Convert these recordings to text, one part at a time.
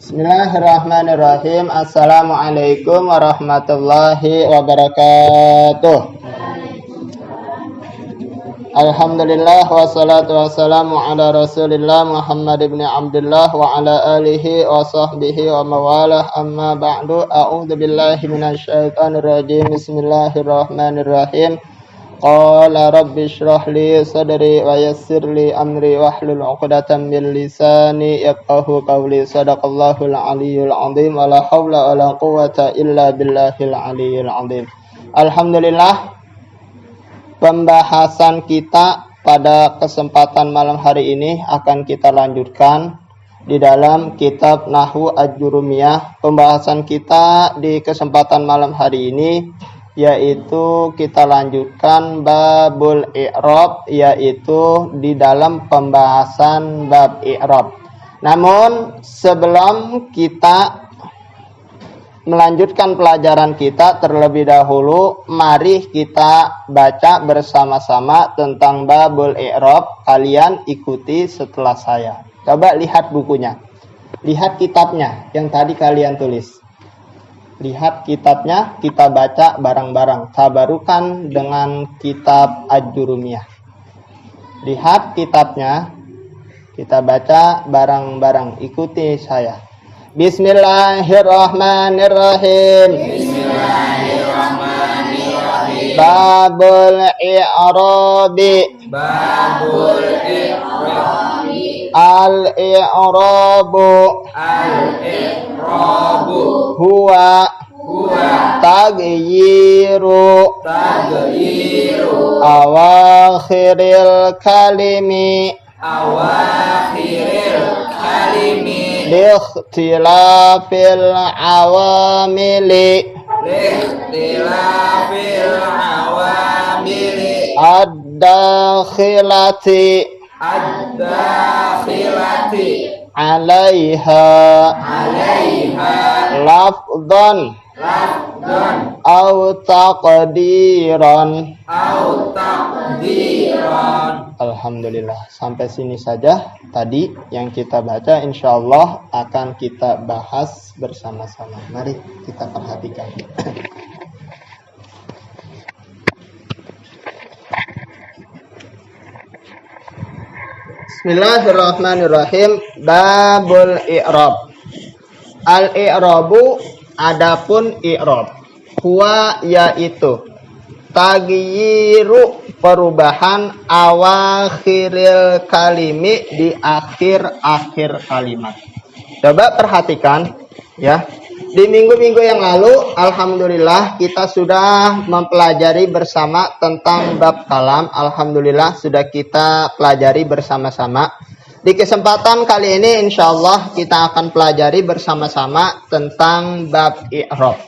Bismillahirrahmanirrahim. Assalamualaikum warahmatullahi wabarakatuh. Alhamdulillah wassalatu wassalamu ala Rasulillah Muhammad ibn Abdullah wa ala alihi wa sahbihi wa mawalah, amma ba'du. A'udzu billahi minasyaitonir rajim. Bismillahirrahmanirrahim. Qala rabbi shrah li sadri wa yassir li amri wahlul 'uqdatam min lisani yafqahu qawli. Shadaqallahul aliyyul 'azim. Wa la haula wa la quwwata illa billahil aliyyil 'azim. Alhamdulillah, pembahasan kita pada kesempatan malam hari ini akan kita lanjutkan di dalam kitab Nahwu Al-Jurumiyah. Pembahasan kita di kesempatan malam hari ini yaitu kita lanjutkan babul i'rab, yaitu di dalam pembahasan bab i'rab. Namun sebelum kita melanjutkan pelajaran kita, terlebih dahulu mari kita baca bersama-sama tentang babul i'rab. Kalian ikuti setelah saya. Coba lihat bukunya, lihat kitabnya yang tadi kalian tulis. Lihat kitabnya, kita baca bareng-bareng. Tabarukan dengan kitab Al-Jurumiyah. Lihat kitabnya, kita baca bareng-bareng. Ikuti saya. Bismillahirrahmanirrahim. Bismillahirrahmanirrahim. Babul i'rabi. Babul i'rabi. Al-i'rabu. Al-i'rabu. Huwa taghyiru awakhiril kalimi liikhtilafil awamili ad-dakhilati alaiha lafdhan au taqdiran. Alhamdulillah, sampai sini saja tadi yang kita baca. Insyaallah akan kita bahas bersama-sama. Mari kita perhatikan. Bismillahirrahmanirrahim. Babul i'rab. Al-i'rabu, adapun i'rab. Huwa, yaitu taghyiru, perubahan awakhiril kalimi, di akhir-akhir kalimat. Coba perhatikan ya. Di minggu-minggu yang lalu alhamdulillah kita sudah mempelajari bersama tentang bab kalam. Alhamdulillah sudah kita pelajari bersama-sama. Di kesempatan kali ini insyaallah kita akan pelajari bersama-sama tentang bab i'rab.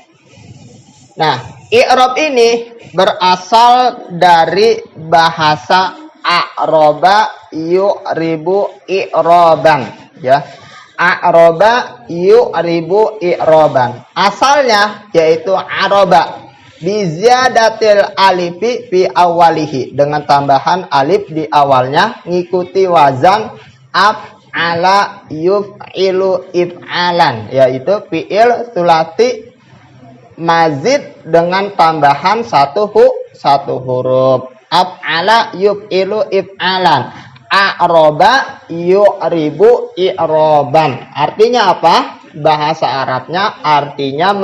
Nah, i'rab ini berasal dari bahasa a'raba yu'ribu i'raban, ya. A'raba yu'ribu i'raban. Asalnya yaitu araba bi ziyadatil alifi fi awalihi, dengan tambahan alif di awalnya, ngikuti wazan af'ala yuf'ilu if'alan, yaitu fi'il sulasi mazid dengan tambahan satu huruf. Af'ala yuf'ilu if'alan. A'roba yu'ribu i'roban. Artinya apa? Bahasa Arabnya artinya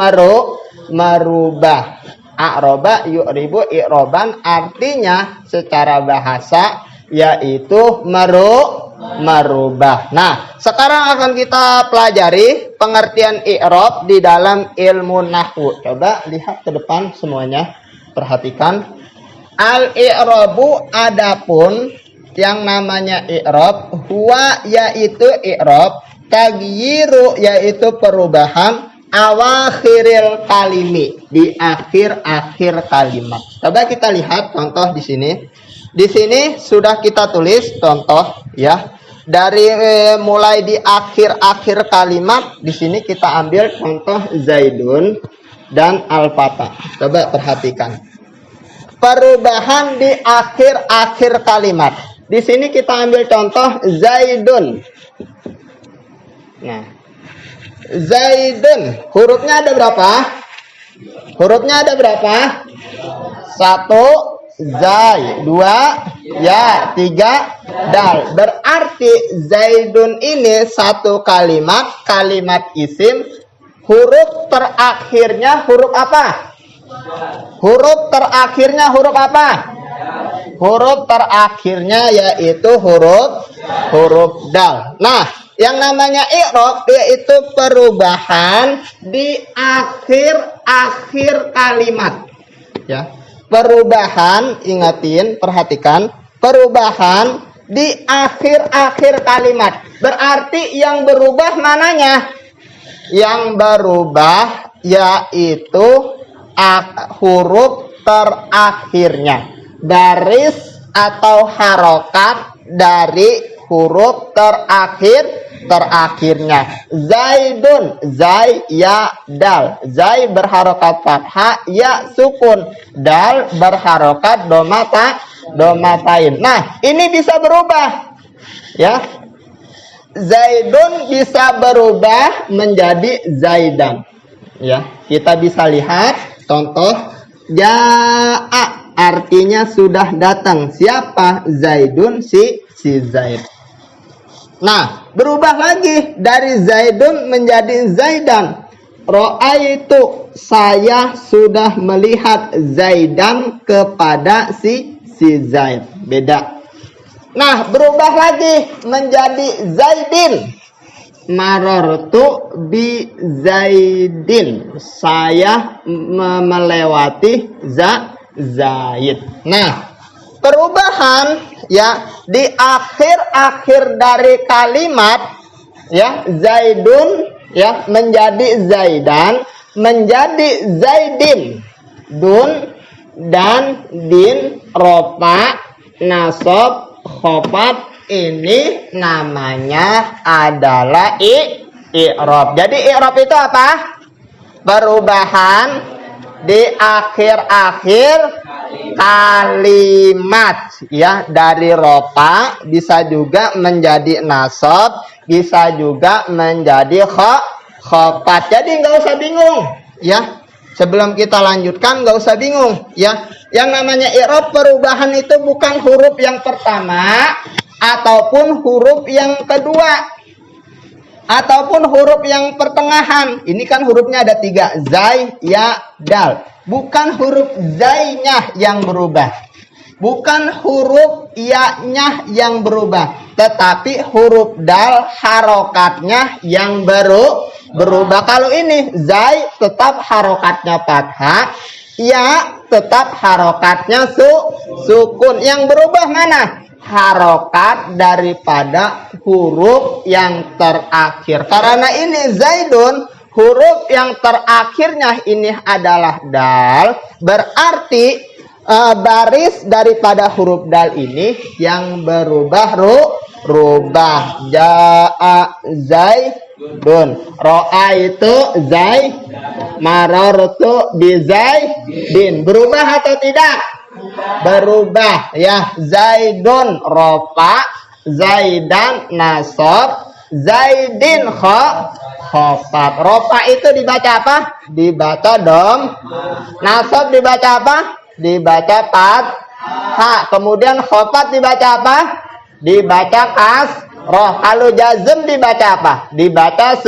merubah. A'roba yu'ribu i'roban artinya secara bahasa yaitu merubah. Nah, sekarang akan kita pelajari pengertian i'rab di dalam ilmu nahwu. Coba lihat ke depan semuanya. Perhatikan. Al-i'rabu, adapun yang namanya i'rab, huwa, yaitu i'rab, taghyiru, yaitu perubahan, awakhiril kalimi, di akhir-akhir kalimat. Coba kita lihat contoh di sini. Di sini sudah kita tulis contoh ya. Dari mulai di akhir-akhir kalimat, di sini kita ambil contoh Zaidun dan Al-Fatah. Coba perhatikan. Perubahan di akhir-akhir kalimat. Di sini kita ambil contoh Zaidun. Nah, Zaidun. Hurufnya ada berapa? Hurufnya ada berapa? 1 zai, 2 ya, 3 dal. Berarti Zaidun ini satu kalimat, kalimat isim. Huruf terakhirnya huruf apa? Huruf terakhirnya huruf apa? Huruf terakhirnya yaitu huruf dal. Nah, yang namanya i'rab yaitu perubahan di akhir kalimat. Ya. Perubahan, ingatin, perhatikan, perubahan di akhir kalimat. Berarti yang berubah mananya? Yang berubah yaitu huruf terakhirnya. Baris atau harokat dari huruf terakhirnya. Zaidun, zai, ya, dal. Zai berharokat fathah, ya sukun. Dal berharokat domatain. Nah, ini bisa berubah. Ya. Zaidun bisa berubah menjadi zaidan. Ya, kita bisa lihat contoh jaa artinya sudah datang. Siapa? Zaidun, si Zaid. Nah, berubah lagi dari Zaidun menjadi Zaidan. Ro'aitu, saya sudah melihat Zaidan kepada si Zaid. Beda. Nah, berubah lagi menjadi Zaidin. Marartu bi Zaidin. Saya melewati Zaid. Nah, perubahan ya di akhir dari kalimat ya, Zaidun ya menjadi Zaidan, menjadi Zaidin. Dun dan din, ropa, nasab, khopat, ini namanya adalah i'rab. Jadi i'rab itu apa? Perubahan di akhir kalimat ya, dari ropa bisa juga menjadi nasab, bisa juga menjadi khopat. Jadi nggak usah bingung ya. Sebelum kita lanjutkan nggak usah bingung ya. Yang namanya i'rab perubahan itu bukan huruf yang pertama ataupun huruf yang kedua ataupun huruf yang pertengahan. Ini kan hurufnya ada 3, zai, ya, dal. Bukan huruf zainya yang berubah, bukan huruf ya-nya yang berubah, tetapi huruf dal harokatnya yang berubah. Kalau ini zai tetap harokatnya fathah, ya tetap harokatnya sukun. Yang berubah mana? Harokat daripada huruf yang terakhir. Karena ini Zaidun, huruf yang terakhirnya ini adalah dal, berarti baris daripada huruf dal ini yang berubah rubah. Jaa Zaidun, ro'a itu zai, marartu bi zaidin. Berubah atau tidak? Berubah ya. Zaidun rofa, Zaidan nasab, Zaidin khofat. Rofa itu dibaca apa? Dibaca dom. Nasab dibaca apa? Dibaca fathah. Kemudian khofat dibaca apa? Dibaca kasroh. Kalau jazm dibaca apa? Dibaca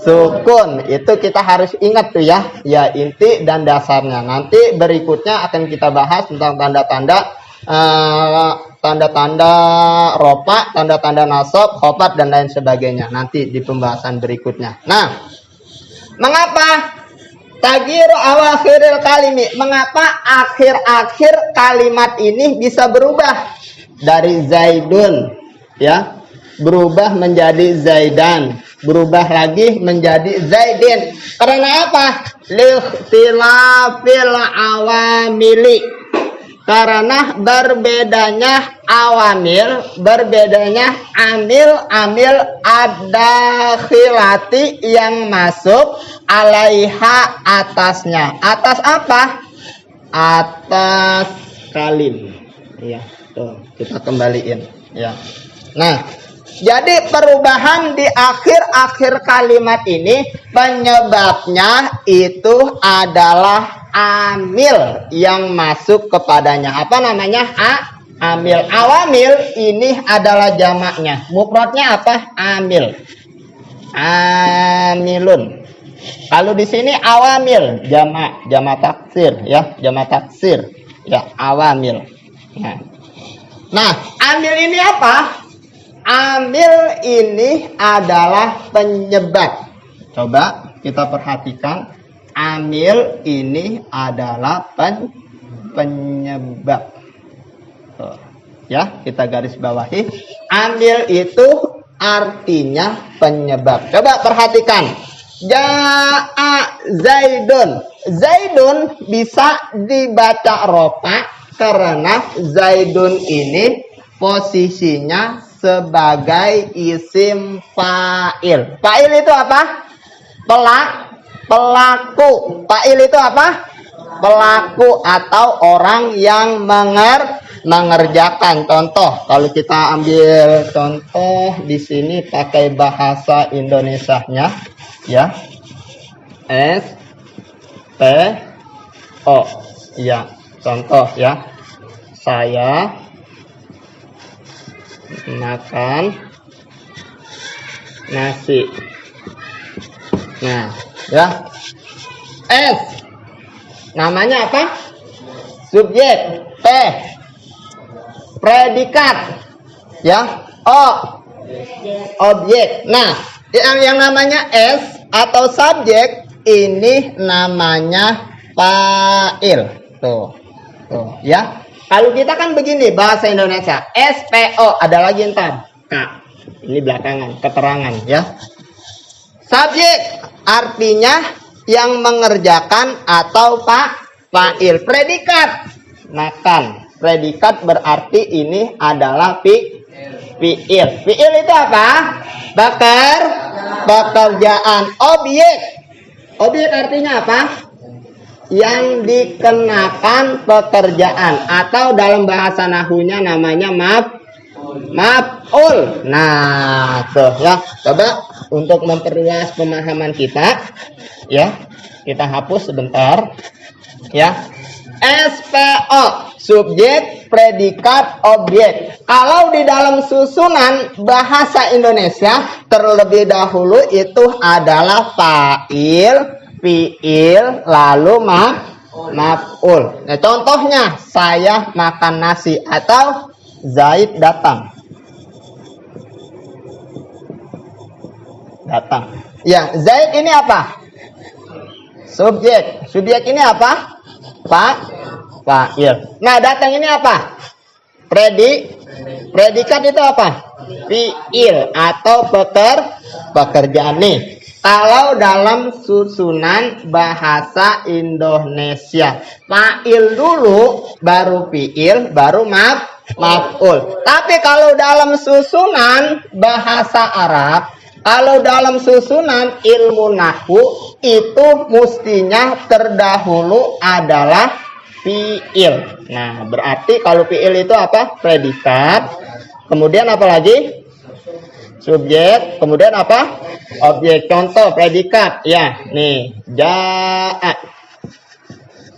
sukun. Itu kita harus ingat tuh ya. Ya, inti dan dasarnya. Nanti berikutnya akan kita bahas tentang tanda-tanda ropa, tanda-tanda nasab, khofat dan lain sebagainya nanti di pembahasan berikutnya. Nah, mengapa tagyiru awakhiril kalimi? Mengapa akhir-akhir kalimat ini bisa berubah dari Zaidun ya, berubah menjadi Zaidan, berubah lagi menjadi Zaidin? Karena apa? Likhtilafil awamili. Karena berbedanya awamil, berbedanya amil ad-dakhilati yang masuk alaiha atasnya. Atas apa? Atas kalim. Ya, tuh kita kembaliin ya. Nah, Jadi perubahan di akhir-akhir kalimat ini penyebabnya itu adalah amil yang masuk kepadanya. Apa namanya? Amil. Awamil ini adalah jamaknya. Mufradnya apa? Amil. Amilun. Kalau di sini awamil, jamak taksir ya, jamak taksir. Ya, awamil. Nah, amil ini apa? Amil ini adalah penyebab. Coba kita perhatikan. Amil ini adalah penyebab. Tuh. Ya, kita garis bawahi. Amil itu artinya penyebab. Coba perhatikan. Ja'a Zaidun. Zaidun bisa dibaca rofa karena Zaidun ini posisinya sebagai isim fa'il. Fa'il itu apa? Pelaku. Fa'il itu apa? Pelaku atau orang yang mengerjakan. Contoh, kalau kita ambil contoh di sini pakai bahasa Indonesianya, ya. S P O. Ya, contoh ya. Saya makan nasi. Nah, ya. S namanya apa? Subjek. P predikat. Ya. O objek. Nah, yang namanya S atau subjek ini namanya fa'il. Tuh. Tuh, ya. Kalau kita kan begini bahasa Indonesia, SPO ada lagi ntar. Nah, ini belakangan keterangan ya. Subjek artinya yang mengerjakan atau fa'il. Predikat makan. Predikat berarti ini adalah fi'il. Fi'il itu apa? Pekerjaan. Objek artinya apa? Yang dikenakan pekerjaan atau dalam bahasa nahunya namanya maf'ul. Nah, tuh ya. Coba untuk memperluas pemahaman kita, ya. Kita hapus sebentar. Ya. SPO, subjek, predikat, objek. Kalau di dalam susunan bahasa Indonesia terlebih dahulu itu adalah fa'il, fi'il, lalu maf'ul. Nah, contohnya saya makan nasi atau Zaid datang. Datang. Ya, Zaid ini apa? Subjek. Subjek ini apa? Fa'il. Nah, datang ini apa? Predikat itu apa? Fi'il atau pekerjaan nih. Kalau dalam susunan bahasa Indonesia, fa'il dulu, baru fi'il, baru maf'ul. Tapi kalau dalam susunan bahasa Arab, kalau dalam susunan ilmu nahwu, itu mestinya terdahulu adalah fi'il. Nah, berarti kalau fi'il itu apa? Predikat. Kemudian apa lagi? Subjek. Kemudian apa? Objek. Contoh predikat. Ya, nih. Ja'a.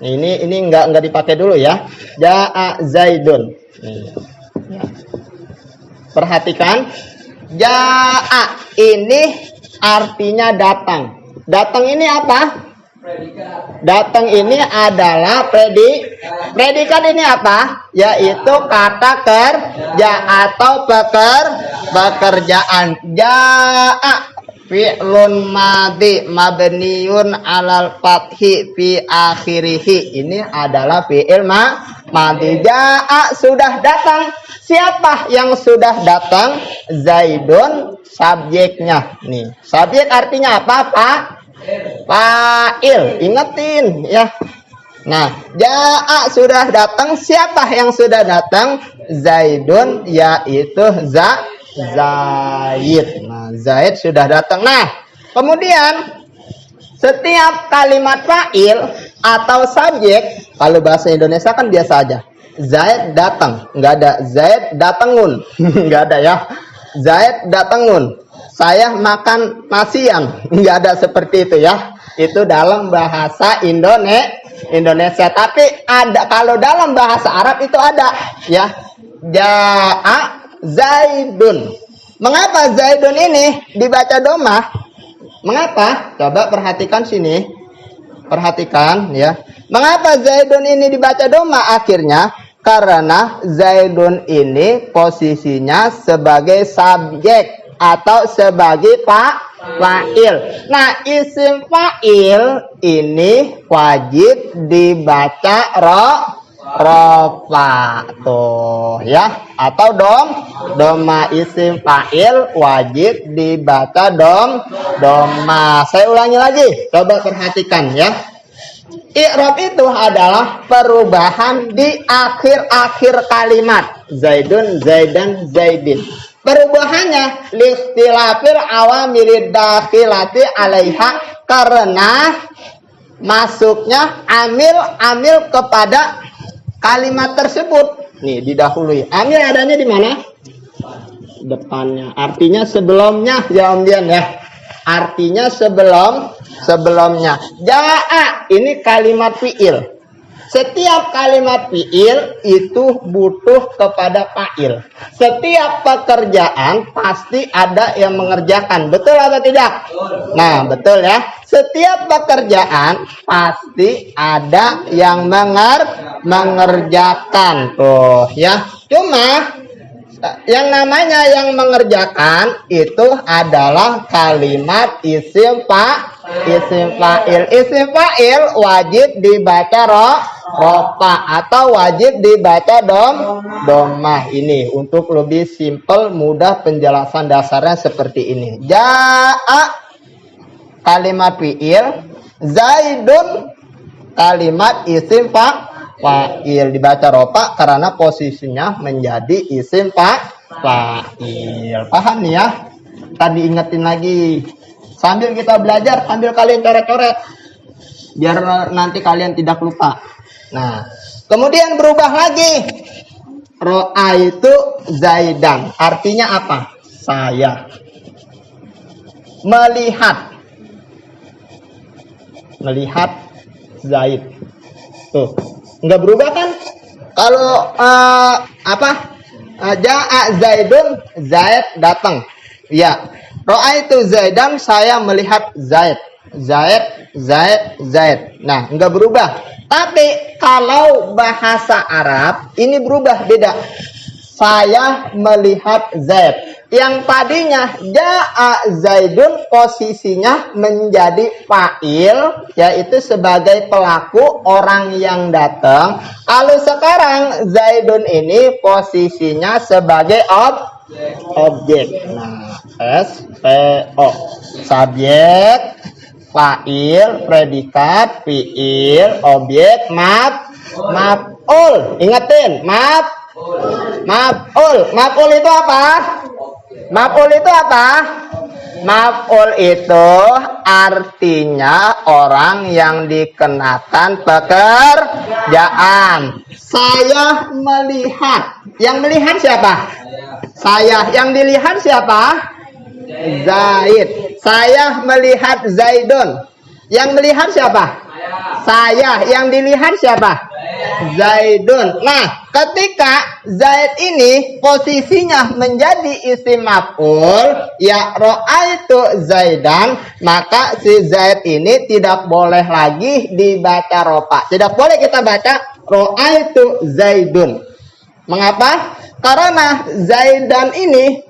Ini enggak dipakai dulu ya. Ja'a Zaidun. Nih. Ya. Perhatikan. Ja'a ini artinya datang. Datang ini apa? Datang ini adalah predikat ini apa? Yaitu kata kerja atau pekerjaan. Ja'a fi'lun madhi mabniun alal fathi fi akhirih. Ini adalah fi'il madhi. Ja'a sudah datang. Siapa yang sudah datang? Zaidun, subjeknya. Nih, subjek artinya apa, Pak? Fa'il. Ingetin ya. Nah, ja'a sudah datang. Siapa yang sudah datang? Zaidun, yaitu Zaid. Nah, Zaid sudah datang. Nah, kemudian setiap kalimat fa'il atau subjek, kalau bahasa Indonesia kan biasa aja. Zaid datang, nggak ada Zaid datangun, nggak ada ya. Zaid datangun. Saya makan nasian. Enggak ada seperti itu ya. Itu dalam bahasa Indonesia. Tapi ada kalau dalam bahasa Arab itu ada ya. Ja'a Zaidun. Mengapa Zaidun ini dibaca domah? Mengapa? Coba perhatikan sini. Perhatikan ya. Mengapa Zaidun ini dibaca domah akhirnya? Karena Zaidun ini posisinya sebagai subjek atau sebagai fa'il. Nah, isim fa'il ini wajib dibaca rofa tuh ya, atau doma. Isim fa'il wajib dibaca doma. Saya ulangi lagi, coba perhatikan ya. I'rab itu adalah perubahan di akhir-akhir kalimat. Zaidun, Zaidan, Zaidin. Perubahannya listilafil awamirid dakhilati alaiha, karena masuknya amil kepada kalimat tersebut. Nih didahului. Amil adanya di mana? Depannya. Artinya sebelumnya ya Om Dian ya. Artinya sebelumnya. Ja'a ini kalimat fi'il. Setiap kalimat fi'il itu butuh kepada fa'il. Setiap pekerjaan pasti ada yang mengerjakan. Betul atau tidak? Nah, betul ya. Setiap pekerjaan pasti ada yang mengerjakan. Tuh ya. Cuma yang namanya yang mengerjakan itu adalah kalimat isim fa'il. Isim fa'il wajib dibaca rofa atau wajib dibaca domah. Ini untuk lebih simpel, mudah, penjelasan dasarnya seperti ini. Ja'a kalimat fi'il, Zaidun kalimat isim fa'il, dibaca rofa karena posisinya menjadi isim fa'il. Paham nih ya? Tadi ingetin lagi. Sambil kita belajar, sambil kalian coret-coret. Biar nanti kalian tidak lupa. Nah, kemudian berubah lagi. Ro'a itu Zaidan. Artinya apa? Saya. Melihat Zaid. Tuh. Enggak berubah kan? Kalau Ja'a Zaidun, Zaid datang. Ya. Ro'a itu Zaidan, saya melihat Zaid. Zaid. Nah, enggak berubah. Tapi kalau bahasa Arab ini berubah, beda. Saya melihat Zaid. Yang tadinya Ja'a Zaidun posisinya menjadi fa'il, yaitu sebagai pelaku, orang yang datang. Lalu sekarang Zaidun ini posisinya sebagai objek. Nah, SPO. Subjek, fa'il, predikat, fi'il, objek, maf'ul. Ingetin, maf'ul. Maf'ul itu apa? Maf'ul itu artinya orang yang dikenakan pekerjaan. Saya melihat. Yang melihat siapa? Saya. Yang dilihat siapa? Zaid. Saya melihat Zaidun. Yang melihat siapa? Saya. Yang dilihat siapa? Zaidun. Nah, ketika Zaid ini posisinya menjadi isim maf'ul, ya ro'aitu Zaidan, maka si Zaid ini tidak boleh lagi dibaca rofa. Tidak boleh kita baca ro'aitu Zaidun. Mengapa? Karena Zaidan ini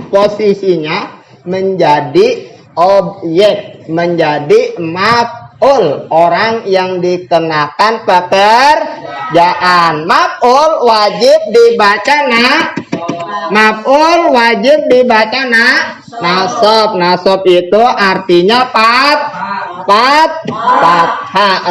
posisinya menjadi objek, menjadi maf'ul, orang yang dikenakan pekerjaan. Maf'ul wajib dibaca nasab. Nasab itu artinya fathah.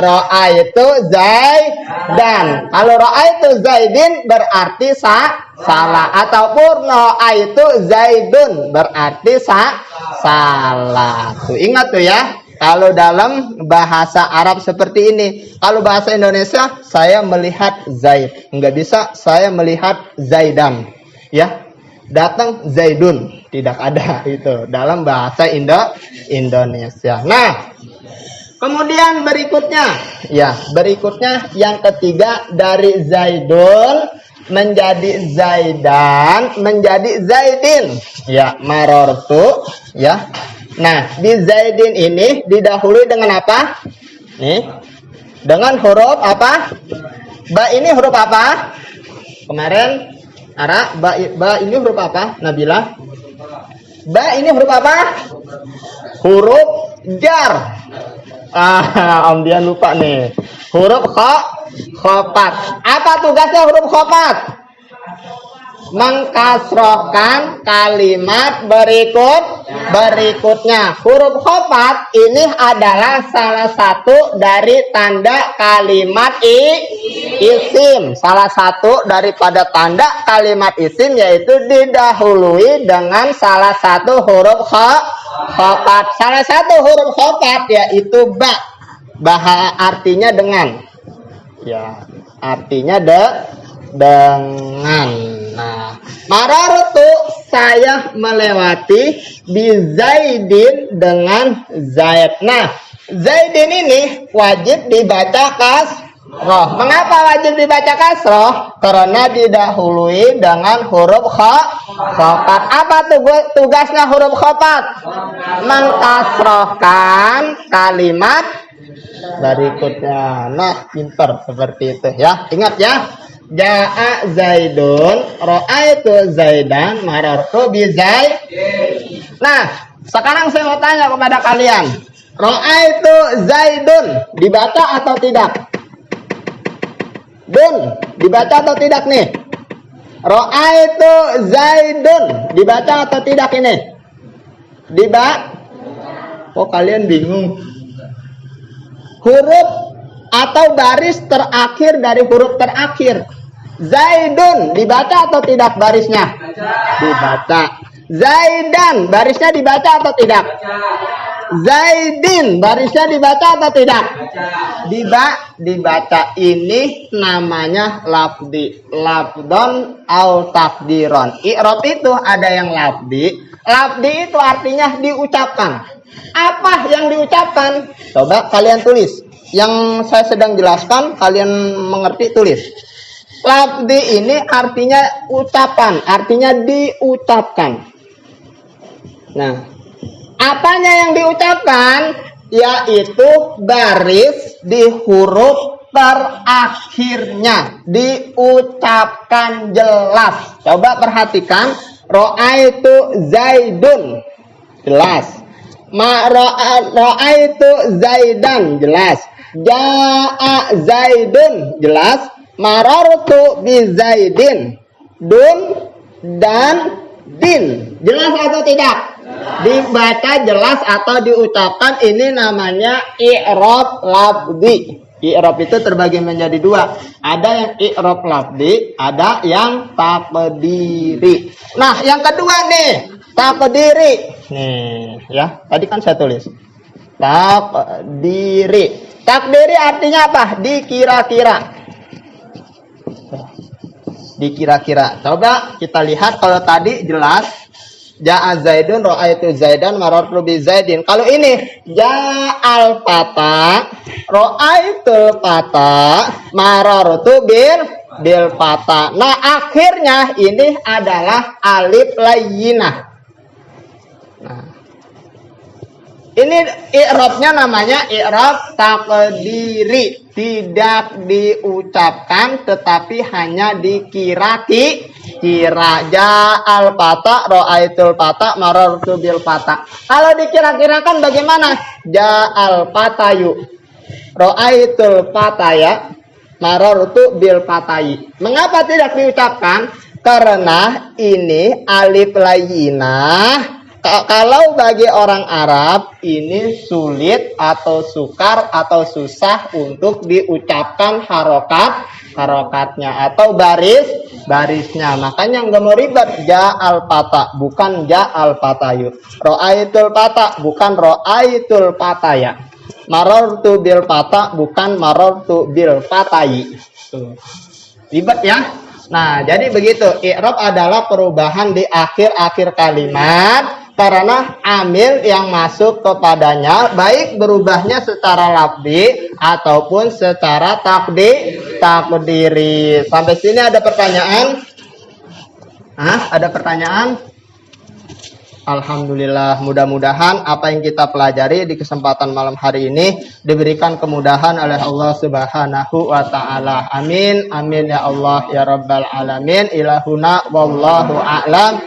Ro'a itu Zaidan. Kalau ro'a itu Zaidin berarti salah, ataupun ro'a itu Zaidun berarti salah. Tuh ingat tuh ya. Kalau dalam bahasa Arab seperti ini. Kalau bahasa Indonesia, saya melihat Zaid. Enggak bisa, saya melihat Zaidan. Ya. datang Zaidun. Tidak ada itu dalam bahasa Indonesia. Nah, kemudian berikutnya yang ketiga dari Zaidun menjadi Zaidan menjadi Zaidin. Ya, marortu ya. Nah, di Zaidin ini didahului dengan apa? Nih. Dengan huruf apa? Ba ini huruf apa? Kemarin ba ini huruf apa? Nabila? Ba ini huruf apa? Huruf jar. Om Dian lupa nih. Huruf khopat. Apa tugasnya huruf khopat? Mengkasrohkan kalimat berikutnya. Huruf khopat ini adalah salah satu dari tanda kalimat isim. Salah satu daripada tanda kalimat isim yaitu didahului dengan salah satu huruf khopat. Salah satu huruf khopat yaitu ba. Artinya dengan. Ya, artinya dengan. Nah, marartu saya melewati bi Zaidin dengan Zaid. Nah, Zaidin ini wajib dibaca kasroh. Mengapa wajib dibaca kasroh? Karena didahului dengan huruf khopat. Apa tugasnya huruf khopat? Mengkasrohkan kalimat berikutnya. Nah, pintar seperti itu ya. Ingat ya. Ja'a Zaidun, ra'aitu Zaidan, marartu bi Zaid. Nah, sekarang saya mau tanya kepada kalian. Ra'aitu Zaidun dibaca atau tidak? Dun dibaca atau tidak nih? Ra'aitu Zaidun dibaca atau tidak ini? Oh, kalian bingung. Huruf atau baris terakhir dari huruf terakhir. Zaidun dibaca atau tidak barisnya? Dibaca. Zaidan barisnya dibaca atau tidak? Zaidin barisnya dibaca atau tidak? Dibaca. Ini namanya lafdi. Lafdon au takdiron. I'rab itu ada yang lafdi. Lafdi itu artinya diucapkan. Apa yang diucapkan? Coba kalian tulis. Yang saya sedang jelaskan, kalian mengerti, tulis. Lafdi ini artinya ucapan, artinya diucapkan. Nah, apanya yang diucapkan? Yaitu baris di huruf terakhirnya. Diucapkan jelas. Coba perhatikan. Ra'aitu Zaidun. Jelas. Ra'aitu Zaidan. Jelas. Ja'a Zaidun. Jelas. Marartu bi Zaidin. Dun dan din. Jelas atau tidak? Dibaca jelas atau diucapkan. Ini namanya i'rab lafzi. I'rab itu terbagi menjadi dua. Ada yang i'rab lafzi, ada yang takdiri. Nah, yang kedua nih, takdiri. Nih, ya. Tadi kan saya tulis. Takdiri. Takdiri artinya apa? Dikira-kira. Dikira-kira. Coba kita lihat, kalau tadi jelas Ja'a Zaidun, ra'aitu Zaidan, marartu bi Zaidin. Kalau ini Ja'al fata, ra'aitu fata, marartu bil fata. Nah, akhirnya ini adalah alif layyinah. Nah, ini i'rabnya namanya i'rab takdiri. Tidak diucapkan tetapi hanya dikira-kira. Ja'al fata, ra'aitul fata, marartu bil fata. Kalau dikira-kirakan bagaimana? Ja'al fatayu, ra'aitul fataya, marartu bil fatayi. Mengapa tidak diucapkan? Karena ini alif layyinah. Kalau bagi orang Arab ini sulit atau sukar atau susah untuk diucapkan harokatnya atau barisnya. Makanya nggak mau ribet. Ja'al fata bukan ja'al fatayu. Ra'aitul fata bukan ra'aitul fataya. Marartu bil fata bukan marartu bil fatayi. Ribet ya. Nah, jadi begitu. I'rab adalah perubahan di akhir-akhir kalimat karena amil yang masuk kepadanya baik berubahnya secara lafzi ataupun secara takdiri. Sampai sini ada pertanyaan? Ada pertanyaan? Alhamdulillah, mudah-mudahan apa yang kita pelajari di kesempatan malam hari ini diberikan kemudahan oleh Allah Subhanahu wa taala. Amin. Amin ya Allah ya rabbal alamin. Ilahuna wallahu a'lam.